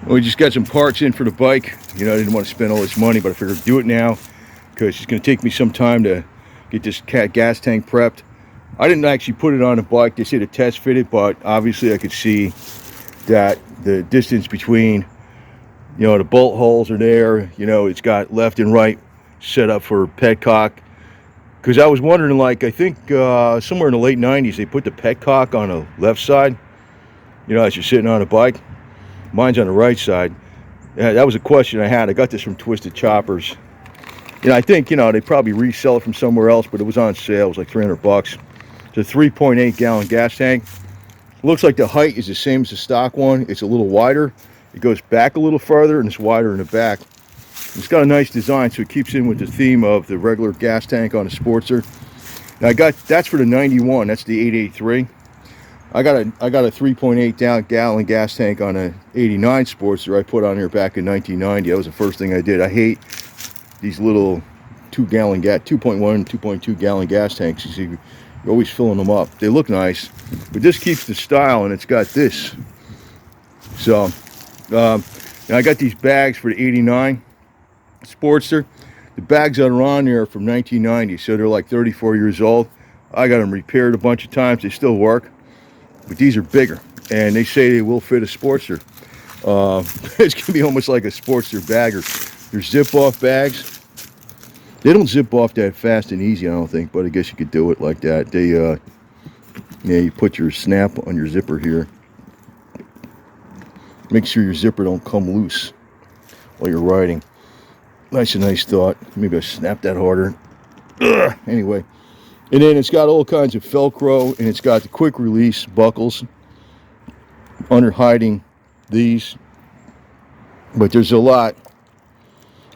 Well, we just got some parts in for the bike. You know, I didn't want to spend all this money, but I figured do it now because it's going to take me some time to get this gas tank prepped. I didn't actually put it on the bike. They say to test fit it, but obviously I could see that the distance between, you know, the bolt holes are there. You know, it's got left and right set up for petcock. Because I was wondering, like, I think somewhere in the late 90s, they put the petcock on the left side, you know, as you're sitting on a bike. Mine's on the right side. Yeah, that was a question I had. I got this from Twisted Choppers. You know, I think, you know, they probably resell it from somewhere else, but it was on sale. It was like 300 bucks. It's a 3.8 gallon gas tank. Looks like the height is the same as the stock one. It's a little wider. It goes back a little further, and it's wider in the back. It's got a nice design, so it keeps in with the theme of the regular gas tank on a Sportster. Now that's for the 91. That's the 883. I got a 3.8 gallon gas tank on a 89 Sportster I put on here back in 1990. That was the first thing I did. I hate these little 2.1, 2.2 gallon gas tanks. You see, you're always filling them up. They look nice, but this keeps the style, and it's got this. So, now I got these bags for the 89 Sportster. The bags that are on there are from 1990, so they're like 34 years old. I got them repaired a bunch of times. They still work, but these are bigger, and they say they will fit a Sportster. It's gonna be almost like a Sportster bagger. They're zip-off bags. They don't zip off that fast and easy, I don't think, but I guess you could do it like that. They, yeah, you put your snap on your zipper here. Make sure your zipper don't come loose while you're riding. Nice thought. Maybe I snap that harder. Ugh. Anyway, and then it's got all kinds of Velcro, and it's got the quick release buckles under hiding these. But there's a lot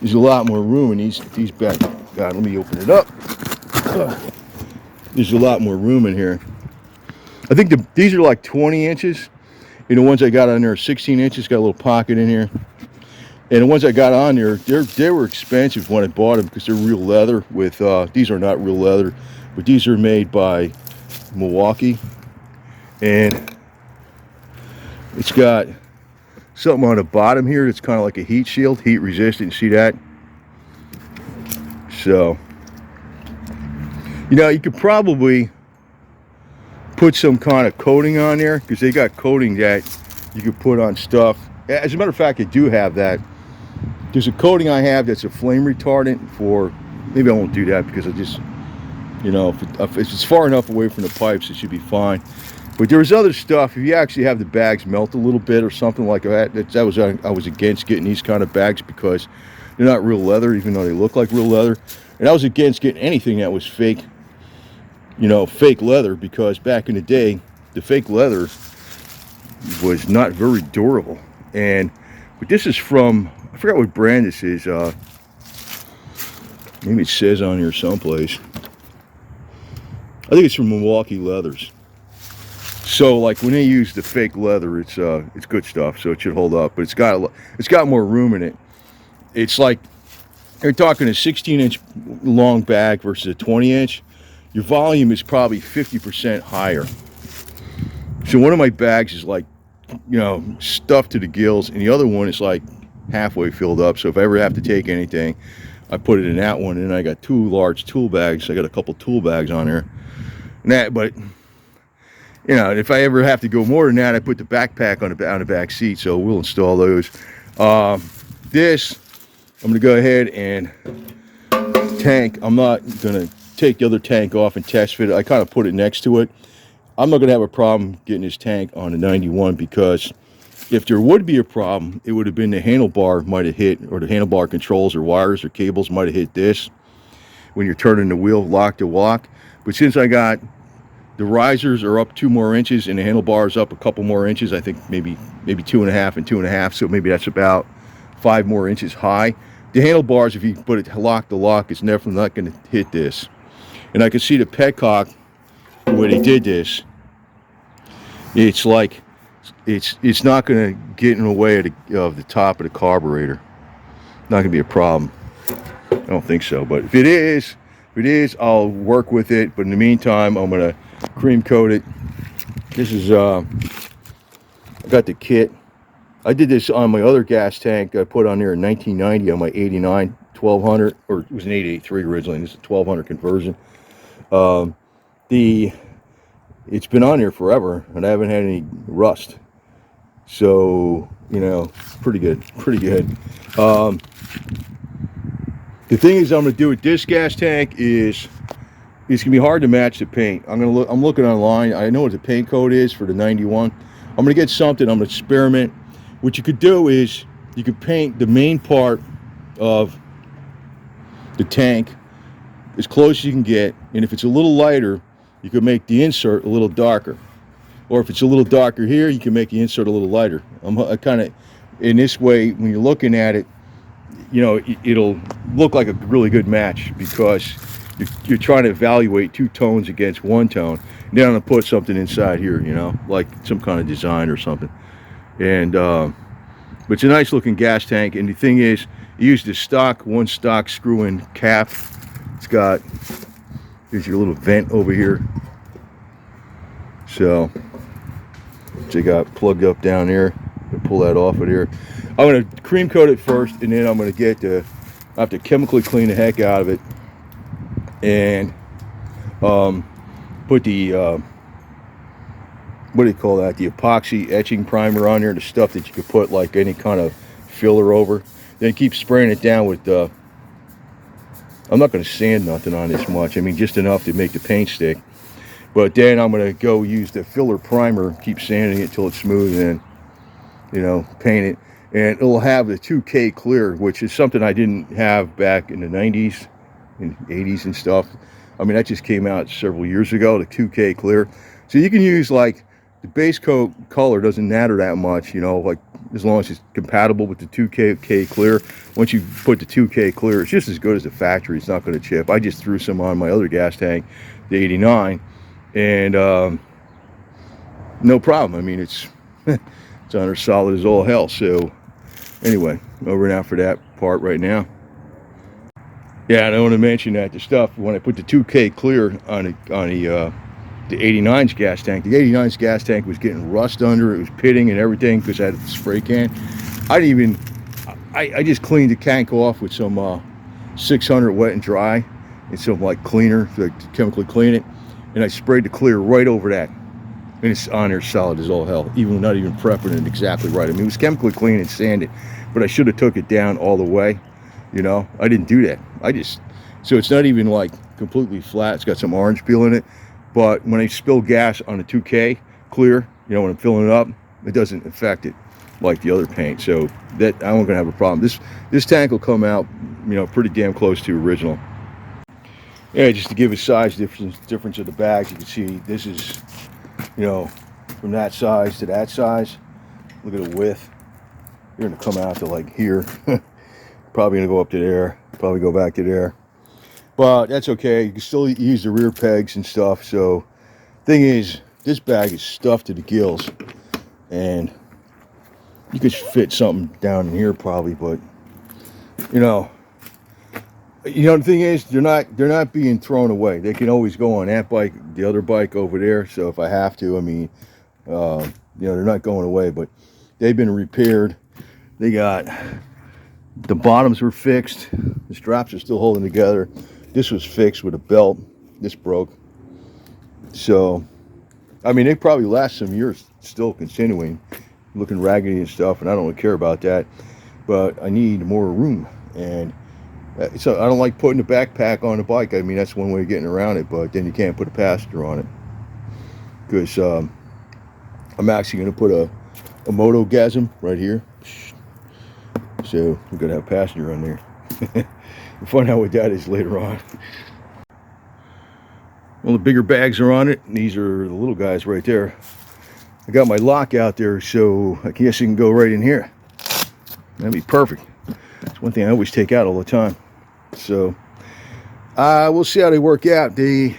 more room in these back. God, let me open it up. Ugh. There's a lot more room in here. I think these are like 20 inches. And the ones I got on there are 16 inches. Got a little pocket in here. And the ones I got on there, they were expensive when I bought them because they're real leather. With these are not real leather, but these are made by Milwaukee, and it's got something on the bottom here that's kind of like a heat shield, heat resistant. See that? So, you know, you could probably put some kind of coating on there because they got coating that you could put on stuff. As a matter of fact, I do have that. There's a coating I have that's a flame retardant for, maybe I won't do that because I just, you know, if it's far enough away from the pipes, it should be fine. But there's other stuff. If you actually have the bags melt a little bit or something like that, I was against getting these kind of bags because they're not real leather, even though they look like real leather. And I was against getting anything that was fake, you know, fake leather, because back in the day, the fake leather was not very durable. But this is from, I forgot what brand this is. Maybe it says on here someplace. I think it's from Milwaukee Leathers. So like when they use the fake leather, it's good stuff. So it should hold up. But it's got more room in it. It's like you're talking a 16-inch long bag versus a 20-inch. Your volume is probably 50% higher. So one of my bags is like, you know, stuffed to the gills, and the other one is like halfway filled up. So if I ever have to take anything, I put it in that one. And then I got two large tool bags. I got a couple tool bags on there. But you know, if I ever have to go more than that, I put the backpack on the back seat. So we'll install those. This, I'm gonna go ahead and tank. I'm not gonna take the other tank off and test fit it. I kind of put it next to it. I'm not gonna have a problem getting this tank on the 91 because if there would be a problem, it would have been the handlebar might have hit, or the handlebar controls or wires or cables might have hit this when you're turning the wheel lock to lock. But since I got the risers are up 2 more inches and the handlebars up a couple more inches, I think maybe 2.5 and 2.5, so maybe that's about 5 more inches high. The handlebars, if you put it lock to lock, it's never not going to hit this. And I can see the petcock where they did this. It's like it's not going to get in the way of the top of the carburetor. Not going to be a problem. I don't think so, but if it is, I'll work with it. But in the meantime, I'm going to cream coat it. This is I got the kit I did this on my other gas tank I put on there in 1990 on my 89 1200, or it was an 883 originally, and this is a 1200 conversion. It's been on there forever, and I haven't had any rust. So, you know, pretty good, pretty good. The thing is, I'm going to do with this gas tank is it's going to be hard to match the paint. I'm looking online. I know what the paint code is for the 91. I'm going to get something. I'm going to experiment. What you could do is you could paint the main part of the tank as close as you can get, and if it's a little lighter, you could make the insert a little darker. Or if it's a little darker here, you can make the insert a little lighter. I kind of, in this way, when you're looking at it, you know, it'll look like a really good match, because you're trying to evaluate two tones against one tone. And then I'm gonna put something inside here, you know, like some kind of design or something. And but it's a nice looking gas tank. And the thing is, you use the one stock screw-in cap. It's got, here's your little vent over here. So you got plugged up down there. Pull that off of there. I'm going to cream coat it first, and then I'm going to I have to chemically clean the heck out of it, and put the what do you call that, the epoxy etching primer on there, the stuff that you could put like any kind of filler over. Then keep spraying it down with I'm not going to sand nothing on this much, I mean just enough to make the paint stick. But then I'm going to go use the filler primer, keep sanding it till it's smooth, and you know, paint it. And it'll have the 2K clear, which is something I didn't have back in the 90s and 80s and stuff. I mean, that just came out several years ago, the 2K clear. So you can use, like, the base coat color doesn't matter that much, you know, like as long as it's compatible with the 2K clear. Once you put the 2K clear, it's just as good as the factory. It's not going to chip. I just threw some on my other gas tank, the 89, and no problem. I mean, it's it's on there solid as all hell. So anyway, over and out for that part right now. Yeah, and I want to mention that the stuff, when I put the 2K clear on the 89's gas tank, the 89's gas tank was getting rust under it. Was pitting and everything because I had the spray can. I just cleaned the tank off with some 600 wet and dry and some like cleaner to chemically clean it, and I sprayed the clear right over that, and it's on there solid as all hell, even not even prepping it exactly right. I mean, it was chemically clean and sanded, but I should have took it down all the way. You know, I didn't do that. So it's not even like completely flat. It's got some orange peel in it, but when I spill gas on the 2K clear, you know, when I'm filling it up, it doesn't affect it like the other paint. So that I won't gonna have a problem. This tank will come out, you know, pretty damn close to original. Yeah, just to give a size difference of the bags, you can see this is, you know, from that size to that size. Look at the width. You're gonna come out to like here. Probably gonna go up to there. Probably go back to there. But that's okay. You can still use the rear pegs and stuff. So, thing is, this bag is stuffed to the gills, and you could fit something down in here probably. But you know, the thing is, they're not being thrown away. They can always go on that bike, the other bike over there. So if I have to, I mean, you know, they're not going away. But they've been repaired. They got, the bottoms were fixed. The straps are still holding together. This was fixed with a belt. This broke. So, I mean, they probably last some years still continuing, looking raggedy and stuff, and I don't really care about that. But I need more room, and so I don't like putting a backpack on the bike. I mean, that's one way of getting around it, but then you can't put a passenger on it, because I'm actually going to put a motogasm right here. So we're going to have a passenger on there. We'll find out what that is later on. Well, the bigger bags are on it, and these are the little guys right there. I got my lock out there, so I guess you can go right in here. That'd be perfect. It's one thing I always take out all the time. So we'll see how they work out. They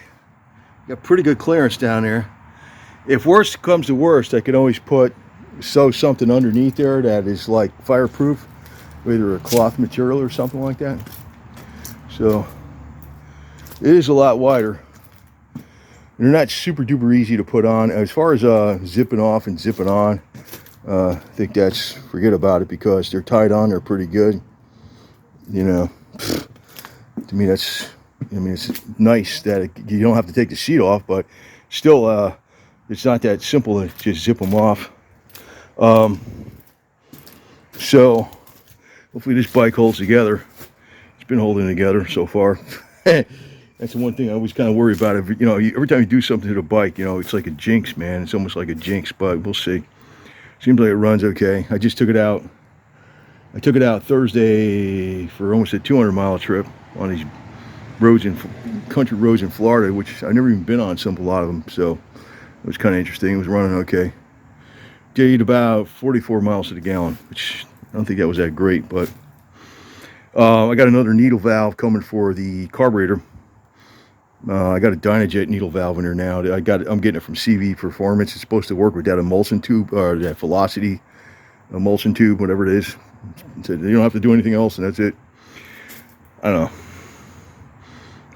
got pretty good clearance down there. If worst comes to worst, I can always sew something underneath there that is like fireproof, either a cloth material or something like that. So it is a lot wider. They're not super duper easy to put on. As far as zipping off and zipping on, I think that's, forget about it, because they're tied on, they're pretty good. You know, to me that's, I mean, it's nice that you don't have to take the seat off, but still, it's not that simple to just zip them off. So hopefully this bike holds together. It's been holding together so far. That's the one thing I always kind of worry about. Every time you do something to the bike, it's like a jinx, man. It's almost like a jinx, but we'll see. Seems like it runs okay. I just took it out. I took it out Thursday for almost a 200-mile trip on these roads country roads in Florida, which I've never even been on a lot of them. So it was kind of interesting. It was running okay. Did about 44 miles to the gallon, which I don't think that was that great, but I got another needle valve coming for the carburetor. I got a Dynajet needle valve in there now. I'm getting it from CV Performance. It's supposed to work with that emulsion tube, or that Velocity emulsion tube, whatever it is. So you don't have to do anything else, and that's it. I don't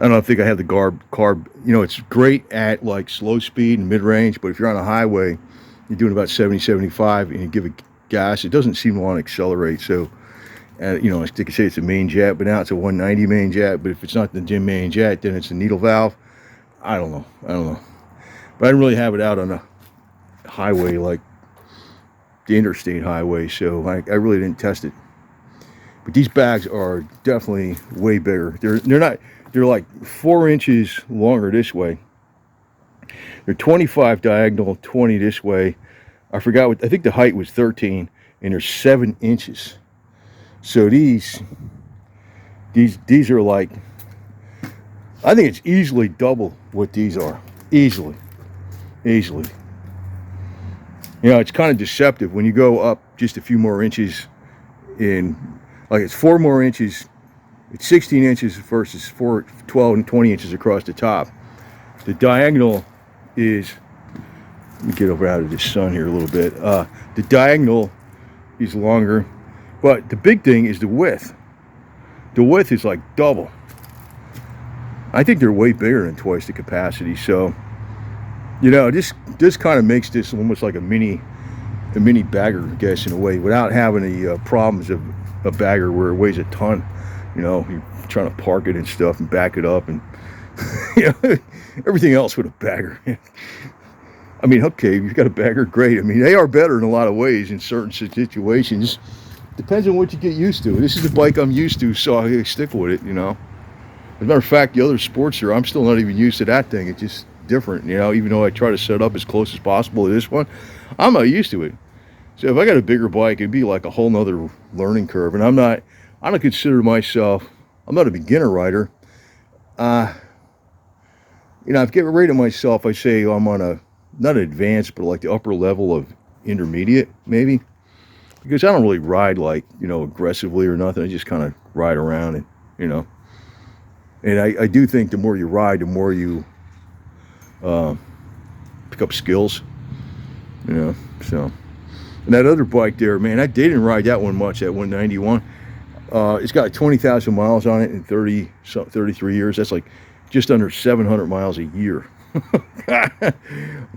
know. I think I have the carb. It's great at like slow speed and mid-range, but if you're on a highway, you're doing about 70, 75, and you give it gas, it doesn't seem to want to accelerate. So, I think I say it's a main jet, but now it's a 190 main jet. But if it's not the main jet, then it's a needle valve. I don't know. But I didn't really have it out on a highway like the interstate highway, so I really didn't test it. But these bags are definitely way bigger. They're like 4 inches longer this way. They're 25 diagonal, 20 this way. I think the height was 13, and they're 7 inches. So these are like, I think it's easily double what these are. Easily. It's kind of deceptive when you go up just a few more inches like it's 4 more inches. It's 16 inches versus 12 and 20 inches across the top. The diagonal is, let me get over out of the sun here a little bit. The diagonal is longer, but the big thing is the width. The width is like double. I think they're way bigger than twice the capacity. So, this kind of makes this almost like a mini bagger, I guess, in a way, without having the problems of a bagger where it weighs a ton. You're trying to park it and stuff and back it up and everything else with a bagger. I mean, okay, you've got a bagger, great. I mean, they are better in a lot of ways in certain situations. Depends on what you get used to. This is the bike I'm used to, so I stick with it, As a matter of fact, the other Sportster, I'm still not even used to that thing. It's just different, even though I try to set it up as close as possible to this one, I'm not used to it. So if I got a bigger bike, it'd be like a whole nother learning curve. And I don't consider myself, I'm not a beginner rider. If I get rated myself, I say I'm on not advanced, but like the upper level of intermediate, maybe. Because I don't really ride like, aggressively or nothing. I just kind of ride around and, And I do think the more you ride, the more you pick up skills, so. And that other bike there, man, I didn't ride that one much, that 191. It's got 20,000 miles on it in 33 years. That's like just under 700 miles a year. I'll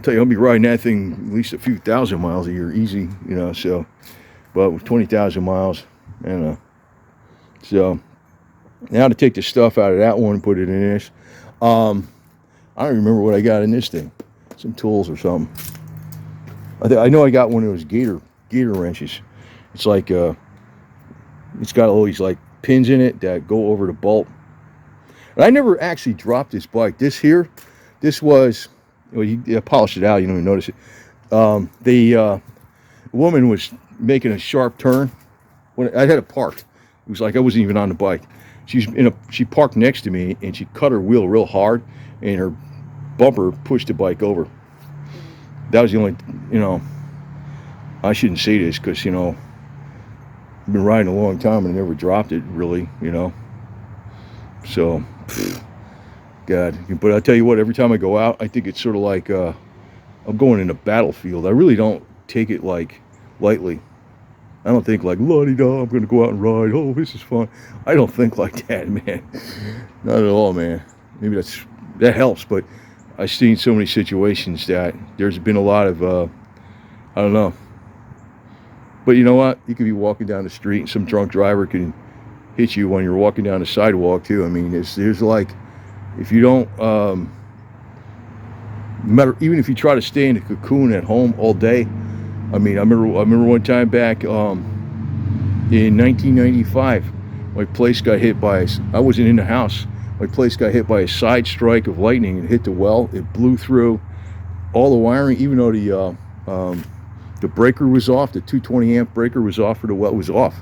tell you, I'll be riding that thing at least a few thousand miles a year, easy, so. But with 20,000 miles, so now to take the stuff out of that one and put it in this. I don't remember what I got in this thing. Some tools or something. I know I got one of those gator wrenches. It's like it's got all these like pins in it that go over the bolt. And I never actually dropped this bike. This was, well, you polish it out, you don't even notice it. The woman was making a sharp turn when I had it parked. It was like I wasn't even on the bike. She parked next to me and she cut her wheel real hard and her bumper pushed the bike over. That was the only, I shouldn't say this because, I've been riding a long time and I never dropped it really, So, God. But I'll tell you what, every time I go out, I think it's sort of like I'm going in a battlefield. I really don't take it like lightly. I don't think like, la-di-da, I'm going to go out and ride. Oh, this is fun. I don't think like that, man. Not at all, man. Maybe that helps, but I've seen so many situations that there's been a lot of, I don't know. But you know what? You could be walking down the street and some drunk driver can hit you when you're walking down the sidewalk too. I mean, there's like, if you don't, matter, even if you try to stay in a cocoon at home all day. I mean, I remember one time back in 1995, my place got hit by, I wasn't in the house, my place got hit by a side strike of lightning and hit the well. It blew through all the wiring, even though the breaker was off, the 220 amp breaker was off for the well, was off.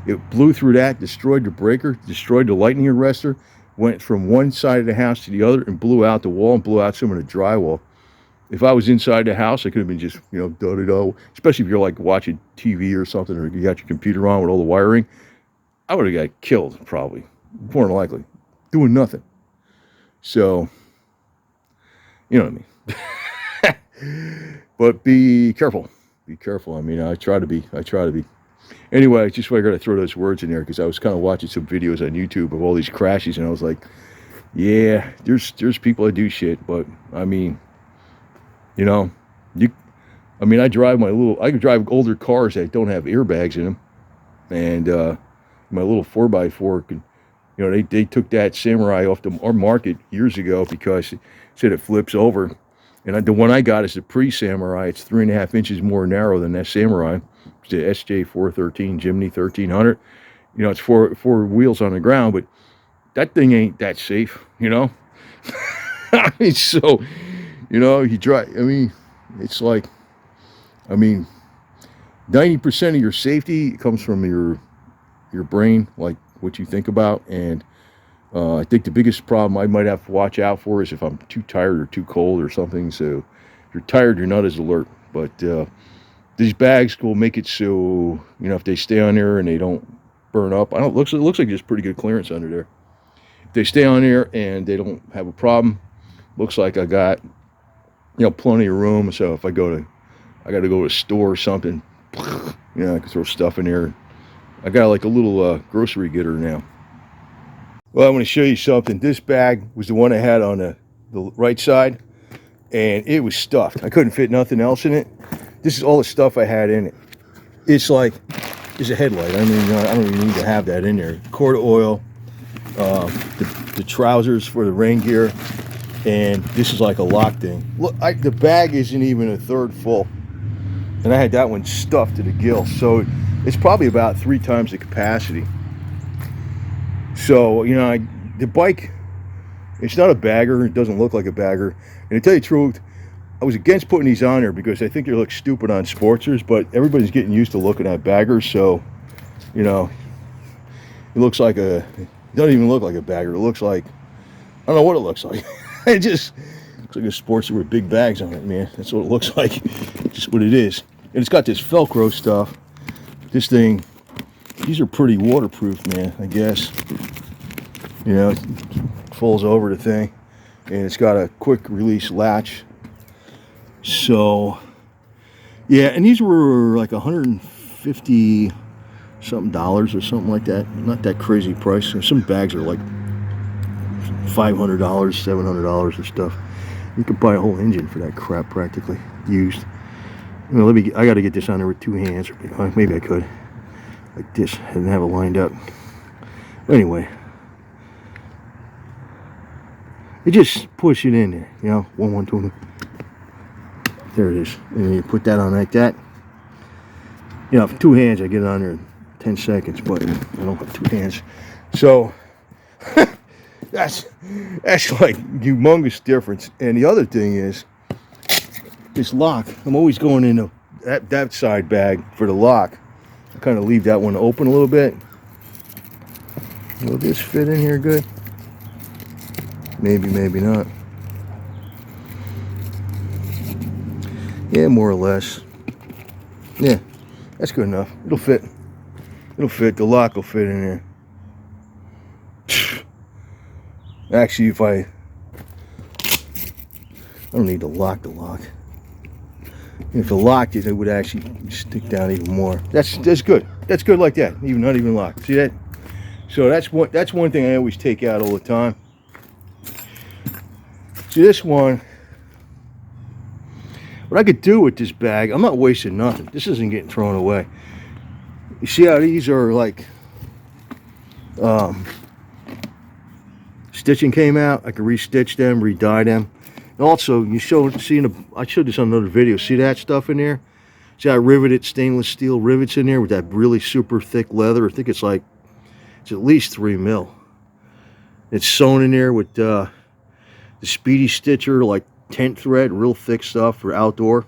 It blew through that, destroyed the breaker, destroyed the lightning arrestor, went from one side of the house to the other and blew out the wall and blew out some of the drywall. If I was inside the house, I could have been just, you know, do-do-do, especially if you're like watching TV or something, or you got your computer on with all the wiring. I would have got killed, probably, more than likely, doing nothing. So, you know what I mean. But be careful. Be careful. I mean, I try to be. Anyway, I just figured I'd throw those words in there because I was kind of watching some videos on YouTube of all these crashes, and I was like, yeah, there's people that do shit, but I mean, you know, I mean, I can drive older cars that don't have airbags in them, and my little 4x4 can, you know, they took that Samurai off our market years ago because it said it flips over. And the one I got is the pre-Samurai. It's 3.5 inches more narrow than that Samurai. It's the SJ413 Jimny 1300. You know, it's four wheels on the ground, but that thing ain't that safe, you know? I mean, so, you know, you drive, I mean, it's like, I mean, 90% of your safety comes from your brain, like what you think about, and I think the biggest problem I might have to watch out for is if I'm too tired or too cold or something. So if you're tired, you're not as alert. But these bags will make it so, you know, if they stay on there and they don't burn up, it looks like there's pretty good clearance under there. If they stay on there and they don't have a problem, looks like I got, you know, plenty of room. So if I got to go to a store or something, you know, I can throw stuff in there. I got like a little grocery getter now. Well, I'm going to show you something. This bag was the one I had on the right side, and it was stuffed. I couldn't fit nothing else in it. This is all the stuff I had in it. It's like, it's a headlight. I mean, I don't even need to have that in there. Quart of oil, the trousers for the rain gear, and this is like a lock thing. Look, the bag isn't even a third full, and I had that one stuffed to the gills. So it's probably about 3 times the capacity. So, you know, the bike, it's not a bagger. It doesn't look like a bagger. And to tell you the truth, I was against putting these on there because I think they look stupid on Sportsters, but everybody's getting used to looking at baggers. So, you know, it looks like it doesn't even look like a bagger. It looks like, I don't know what it looks like. It just looks like a Sportster with big bags on it, man. That's what it looks like. Just what it is. And it's got this Velcro stuff. This thing, these are pretty waterproof, man, I guess. You know, it folds over the thing, and it's got a quick release latch. So, yeah, and these were like $150 something or something like that. Not that crazy price. Some bags are like $500, $700 or stuff. You could buy a whole engine for that crap practically used. You know, I got to get this on there with 2 hands. Maybe I could. Like this, and have it lined up. But anyway, you just push it in there, you know, 1, 2. There it is. And then you put that on like that. You know, 2 hands, I get it on there in 10 seconds, but I don't have 2 hands. So that's like humongous difference. And the other thing is this lock. I'm always going into that side bag for the lock. I kind of leave that one open a little bit. Will this fit in here good? Maybe, maybe not. Yeah, more or less. Yeah, that's good enough. It'll fit. It'll fit. The lock will fit in there. Actually, if I don't need to lock the lock. If I locked it, it would actually stick down even more. That's good. That's good like that. Even not even locked. See that? So that's one thing I always take out all the time. See this one. What I could do with this bag, I'm not wasting nothing. This isn't getting thrown away. You see how these are like stitching came out? I can restitch them, re-dye them. And also, I showed this on another video. See that stuff in there? See I riveted stainless steel rivets in there with that really super thick leather. I think it's at least 3 mil. It's sewn in there with the Speedy Stitcher, like tent thread, real thick stuff for outdoor.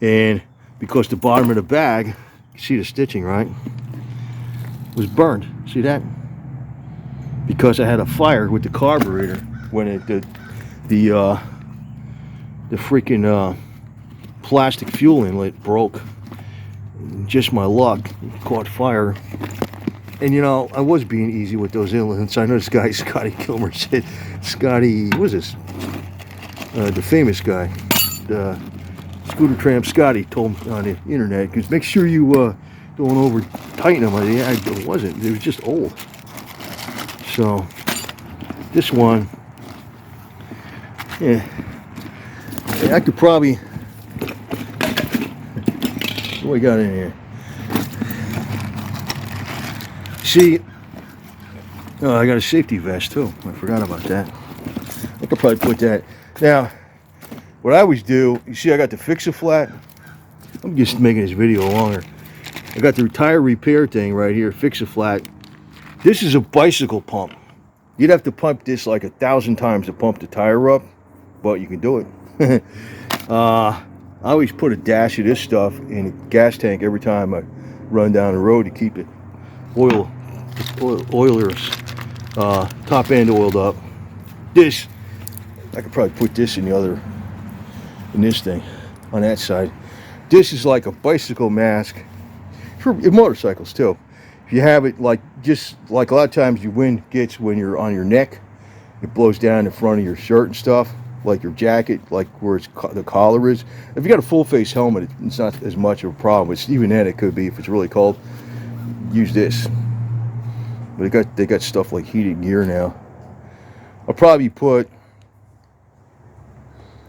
And because the bottom of the bag, you see the stitching, right? Was burned. See that? Because I had a fire with the carburetor when the freaking plastic fuel inlet broke. Just my luck, it caught fire. And you know, I was being easy with those inlets. I know this guy, Scotty Kilmer, said, Scotty, what was this? The famous guy, the Scooter Tramp Scotty, told me on the internet, because make sure you don't over tighten them. It wasn't, it was just old. So, this one, yeah, I could probably, what do we got in here? See, I got a safety vest too. I forgot about that. I could probably put that. Now, what I always do, you see I got the Fix-A-Flat. I'm just making this video longer. I got the tire repair thing right here, Fix-A-Flat. This is a bicycle pump. You'd have to pump this like 1,000 times to pump the tire up, but you can do it. I always put a dash of this stuff in a gas tank every time I run down the road to keep it oilers, top end oiled up. This, I could probably put this in this thing, on that side. This is like a bicycle mask for motorcycles too. If you have it just like a lot of times your wind gets when you're on your neck, it blows down in front of your shirt and stuff, like your jacket, like where the collar is. If you got a full face helmet, it's not as much of a problem. Even then it could be if it's really cold. Use this. But they got stuff like heated gear now. I'll probably put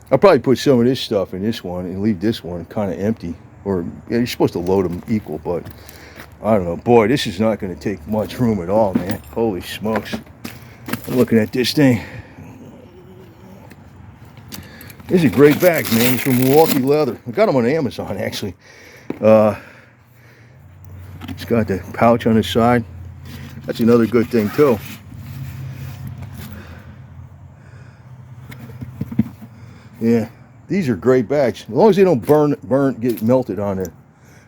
some of this stuff in this one and leave this one kind of empty. Or yeah, you're supposed to load them equal, but I don't know. Boy, this is not going to take much room at all, man. Holy smokes! I'm looking at this thing. These are great bags, man. It's from Milwaukee leather. I got them on Amazon actually. It's got the pouch on the side. That's another good thing too. Yeah, these are great bags. As long as they don't get melted on it.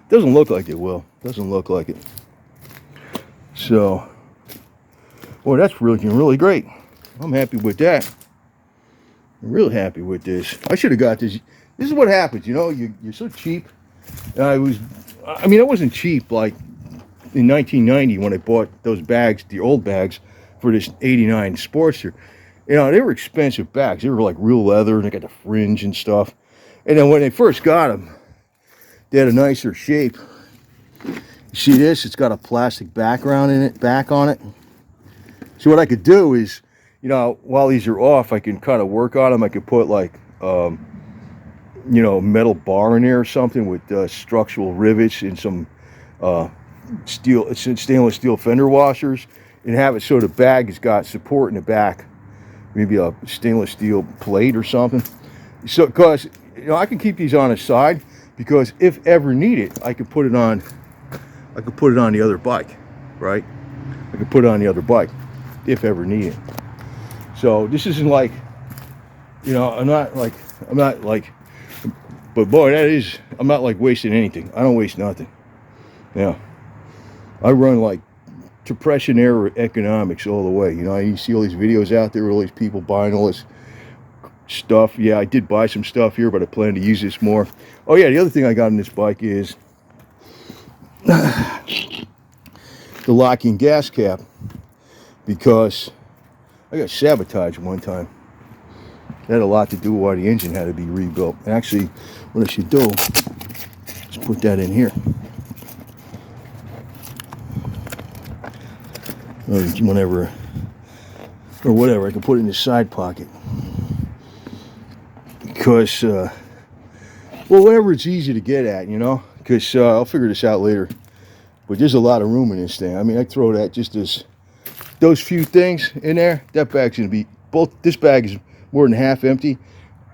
Doesn't look like it will. Doesn't look like it. So, boy, that's really great. I'm happy with that. I'm real happy with this. I should have got this. This is what happens, you know. You're so cheap. I wasn't cheap like in 1990 when I bought those bags, the old bags, for this '89 Sportster. You know, they were expensive bags. They were like real leather, and they got the fringe and stuff. And then when they first got them, they had a nicer shape. You see this? It's got a plastic background in it, back on it. So what I could do is, you know, while these are off, I can kind of work on them. I could put like, you know, metal bar in there or something with structural rivets and some stainless steel fender washers, and have it so the bag has got support in the back, maybe a stainless steel plate or something. So, because you know, I can keep these on the side, because if ever needed, I could put it on. I could put it on the other bike, right? I could put it on the other bike if ever needed. So this isn't like, you know, I'm not like, but boy, I'm not like wasting anything. I don't waste nothing. Yeah. I run like depression era economics all the way. You know, you see all these videos out there, all these people buying all this stuff. Yeah, I did buy some stuff here, but I plan to use this more. Oh yeah, the other thing I got on this bike is the locking gas cap, because I got sabotaged one time. It had a lot to do with why the engine had to be rebuilt. Actually, what I should do is put that in here. Or whenever, or whatever, I can put it in the side pocket. Because, well, whenever it's easy to get at, you know, because I'll figure this out later. But there's a lot of room in this thing. I mean, I throw that just as those few things in there. That bag's gonna be both. This bag is more than half empty.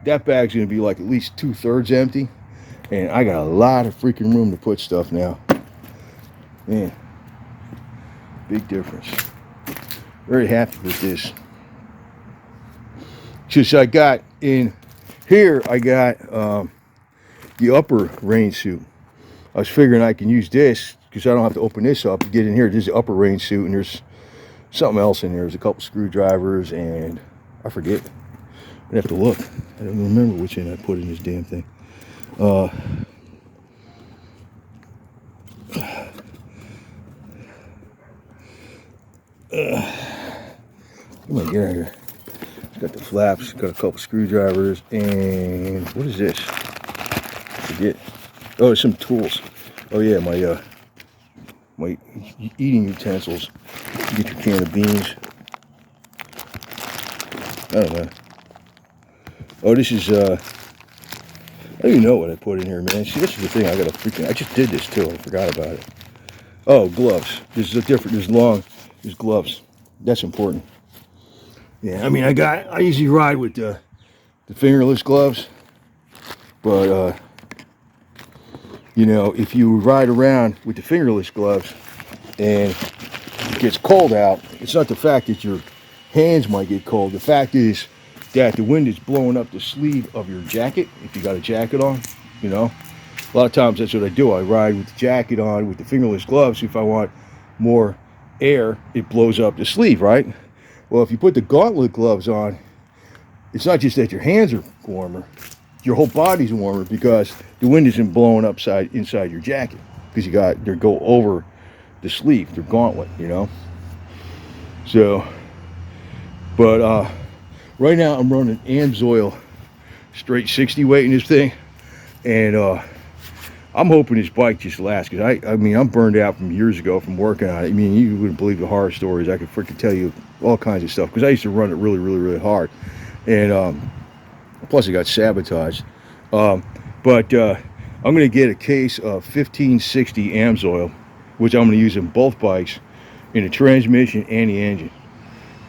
That bag's gonna be like at least 2/3 empty, and I got a lot of freaking room to put stuff now. Man, big difference. Very happy with this. Just I got in here, I got the upper rain suit. I was figuring I can use this because I don't have to open this up to get in here. This is the upper rain suit, and there's something else in there. There's a couple screwdrivers, and I forget. I'd have to look. I don't remember which end I put in this damn thing. Come on, get out of here. It's got the flaps, got a couple screwdrivers, and what is this? I forget. Oh, there's some tools. Oh yeah, my eating utensils. You get your can of beans. I don't know. Oh, this is I don't even know what I put in here, man. See, this is the thing. I just did this too. I forgot about it. Oh, gloves. This is a different. There's gloves. That's important. Yeah, I mean, I usually ride with the fingerless gloves, but you know, if you ride around with the fingerless gloves and it gets cold out, it's not the fact that your hands might get cold. The fact is that the wind is blowing up the sleeve of your jacket. If you got a jacket on, you know, a lot of times that's what I do. I ride with the jacket on with the fingerless gloves. If I want more air, it blows up the sleeve, right? Well, if you put the gauntlet gloves on, it's not just that your hands are warmer, your whole body's warmer because the wind isn't blowing up inside your jacket because they go over the sleeve, their gauntlet, you know. So, but right now I'm running AMSOIL straight 60 weight in this thing, and I'm hoping this bike just lasts because I mean, I'm burned out from years ago from working on it. I mean, you wouldn't believe the horror stories. I could freaking tell you all kinds of stuff because I used to run it really, really, really hard, and plus it got sabotaged. But I'm going to get a case of 1560 AMSOIL, which I'm going to use in both bikes, in the transmission and the engine.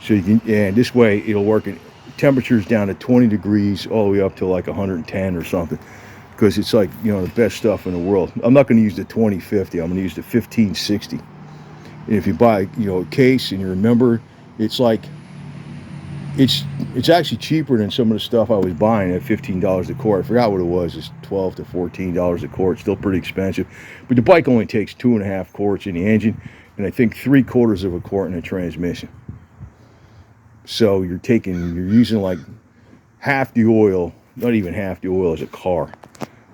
So you can, and this way it'll work in temperatures down to 20 degrees all the way up to like 110 or something. Because it's like, you know, the best stuff in the world. I'm not going to use the 2050. I'm going to use the 1560. And if you buy, you know, a case and you remember, it's like, it's actually cheaper than some of the stuff I was buying at $15 a quart. I forgot what it was. It's $12 to $14 a quart. Still pretty expensive. But the bike only takes 2.5 quarts in the engine, and I think 3/4 of a quart in the transmission. So you're using like half the oil, not even half the oil as a car.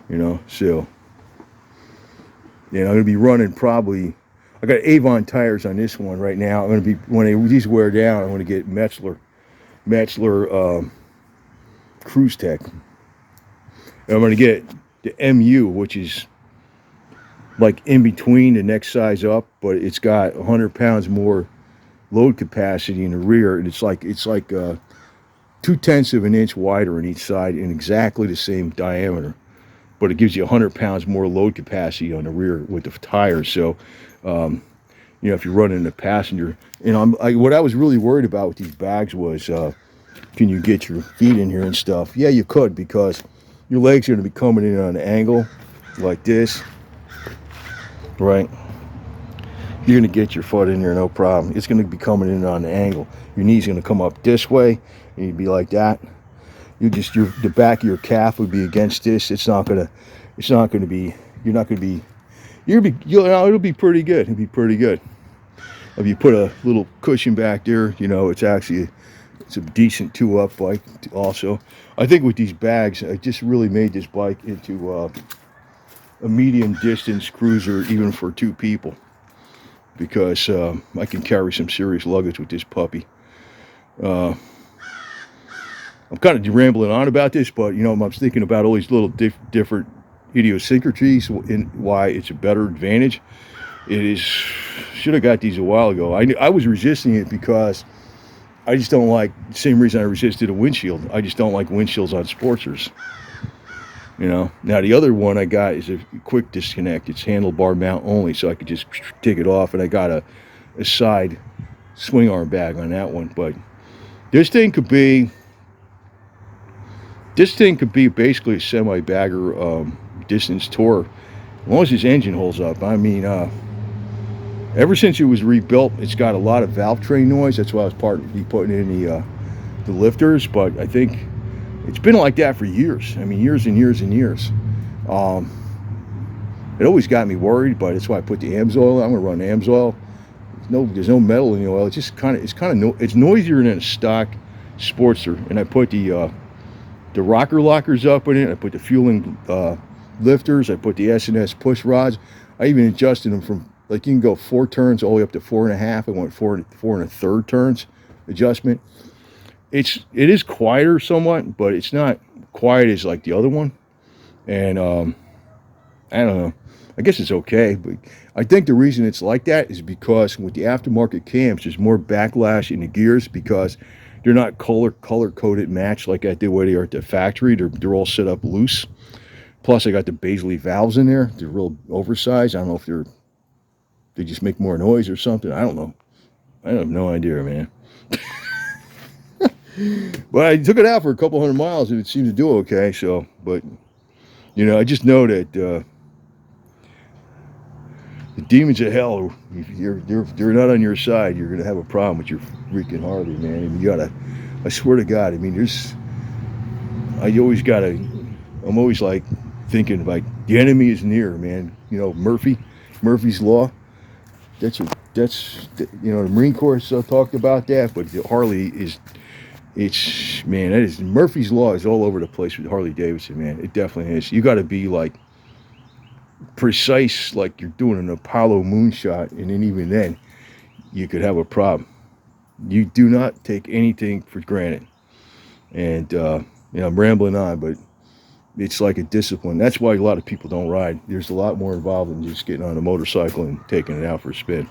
You know, so, you know, I'm going to be running probably, I got Avon tires on this one right now. I'm going to be, when these wear down, I'm going to get Metzler Cruise Tech. And I'm going to get the MU, which is like in between the next size up, but it's got 100 pounds more load capacity in the rear, and it's like 2/10 of an inch wider on each side and exactly the same diameter. But it gives you 100 pounds more load capacity on the rear with the tires. So, you know, if you're running a passenger, and what I was really worried about with these bags was, can you get your feet in here and stuff? Yeah, you could, because your legs are going to be coming in on an angle like this, right? You're going to get your foot in there, no problem. It's going to be coming in on an angle. Your knee's going to come up this way, and you'd be like that. The back of your calf would be against this. It'll be pretty good. It'll be pretty good. If you put a little cushion back there, you know, it's a decent 2-up bike also. I think with these bags, I just really made this bike into a medium distance cruiser, even for 2 people, because I can carry some serious luggage with this puppy. I'm kind of rambling on about this, but, you know, I'm thinking about all these little different idiosyncrasies in why it's a better advantage. Should have got these a while ago. I was resisting it because I just don't like, the same reason I resisted a windshield. I just don't like windshields on Sportsters. You know, now the other one I got is a quick disconnect. It's handlebar mount only, so I could just take it off, and I got a side swing arm bag on that one. But this thing could be basically a semi bagger distance tour, as long as this engine holds up. I mean, ever since it was rebuilt, it's got a lot of valve train noise. That's why I was partly putting in the lifters, but I think it's been like that for years. I mean, years and years and years. It always got me worried, but that's why I put the AMSOIL. I'm gonna run AMSOIL. There's no metal in the oil. It's just it's noisier than a stock Sportster. And I put the rocker lockers up in it. I put the fueling lifters. I put the S&S push rods. I even adjusted them from, like, you can go 4 turns all the way up to 4.5. I went 4 1/3 turns adjustment. It is quieter somewhat, but it's not quiet as like the other one. And I don't know. I guess it's okay, but I think the reason it's like that is because with the aftermarket cams, there's more backlash in the gears because they're not color coded match like the way they are at the factory. They're all set up loose. Plus, I got the Baisley valves in there. They're real oversized. I don't know if they just make more noise or something. I don't know. I have no idea, man. But I took it out for a couple hundred miles and it seemed to do okay. So, but you know, I just know that the demons of hell, they're not on your side. You're gonna have a problem with your freaking Harley, man. And you gotta, I swear to God, I mean, I'm always like thinking like the enemy is near, man. You know, Murphy's Law. That's you know, the Marine Corps talked about that, but the Harley Murphy's Law is all over the place with Harley Davidson, man. It definitely is. You got to be like precise, like you're doing an Apollo moonshot, and then even then, you could have a problem. You do not take anything for granted. And you know, I'm rambling on, but it's like a discipline. That's why a lot of people don't ride. There's a lot more involved than just getting on a motorcycle and taking it out for a spin.